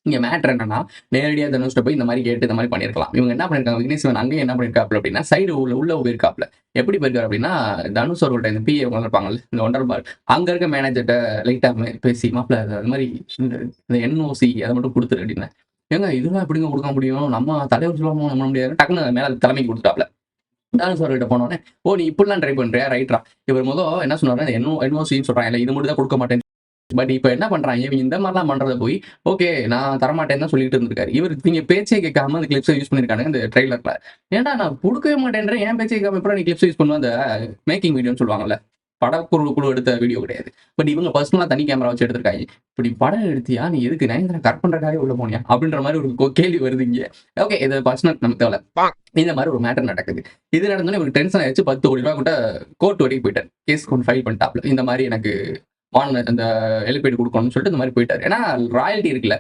இங்க மேட்டர் என்னன்னா, நேரடியா தனுஷ்ட்ட போய் இந்த மாரி கேட்டு இந்த மாரி பண்ணியிருக்கலாம். இவங்க என்ன பண்ணியிருக்காங்க, விக்னேஷ் சிவன் அங்கேயும் என்ன பண்ணியிருக்காப்ல அப்டின்னா, சைடு உள்ள போயிருக்காப்ல. எப்படி போயிருக்காரு அப்டின்னா, தனுஷ் அவர்கள்ட்ட இந்த பிஏ இவங்க இருப்பாங்கல்ல, இந்த ஒண்டர் பார். அங்க இருக்க மேனேஜர்ட்ட லைட்டா பேசி, "மாப்ள அது மாரி இந்த இந்த என்ஓசி அத மட்டும் குடுத்துரு" அப்டின்னேன். "ஏங்க இதெல்லாம் எப்படிங்க குடுக்க முடியும்? நம்ம தலைவர் சொல்லாம நம்ப முடியாது." டக்குனு மேல தலைமைக்கு குடுத்துட்டாப்ல. டான்ஸ் அவர்கிட்ட போனோனே, "ஓ! நீ இப்படிலாம் ட்ரை பண்றியா? ரைட்ரா." இவர் என்ன சொன்னாருன்னா, என்ஓசின்னு சொல்றான்ல, இது மட்டும் தான் குடுக்க மாட்டேன்னு. பட் இப்ப என்ன பண்றாய்ங்க, இவங்க இந்த மாரிலாம் பண்றத போய், ஓகே நான் தரமாட்டேன்னு தான் சொல்லிட்டு இருந்திருக்காரு. இவரு இவங்க பேச்சே கேட்காம அந்த கிளிப்ஸ யூஸ் பண்ணியிருக்கானுங்க இந்த ட்ரெய்லர்ல. ஏன்டா நான் குடுக்கவே மாட்டேன்றேன், என் பேச்ச கேட்காம எப்புட்றா நீ கிளிப்ஸ் யூஸ் பண்ணுவ? அந்த மேக்கிங் வீடியோன்னு சொல்லுவாங்கல்ல. குழு எடுத்த வீடியோ கிடையாது. பட் இவங்க பர்சனலா தனி கேமரா வச்சு எடுத்திருக்காய்ங்க. இப்படி படம் எடுத்தியா? நீ எதுக்கு நயன்தாரா கரெக்ட் பண்றதுக்காகவே உள்ள போனியா? அப்படின்ற மாரி ஒரு கேள்வி வருது இங்க. ஓகே இது பர்சனல் நமக்கு தேவல்ல. இந்த மாரி ஒரு மேட்டர் நடக்குது. இது நடந்தோனே இவருக்கு டென்ஷன் ஆயிருச்சு. ₹10,00,00,000 கிட்ட கோர்ட் வரைக்கும் போயிட்டாரு. கேஸ் கொண்டு ஃபைல் பண்ணிட்டாப்ல. இந்த மாரி எனக்கு அந்த எலிபேட் குடுக்கணும்னு சொல்லிட்டு இந்த மாரி போயிட்டாரு. ஏன்னா ராயல்டி இருக்குல்ல.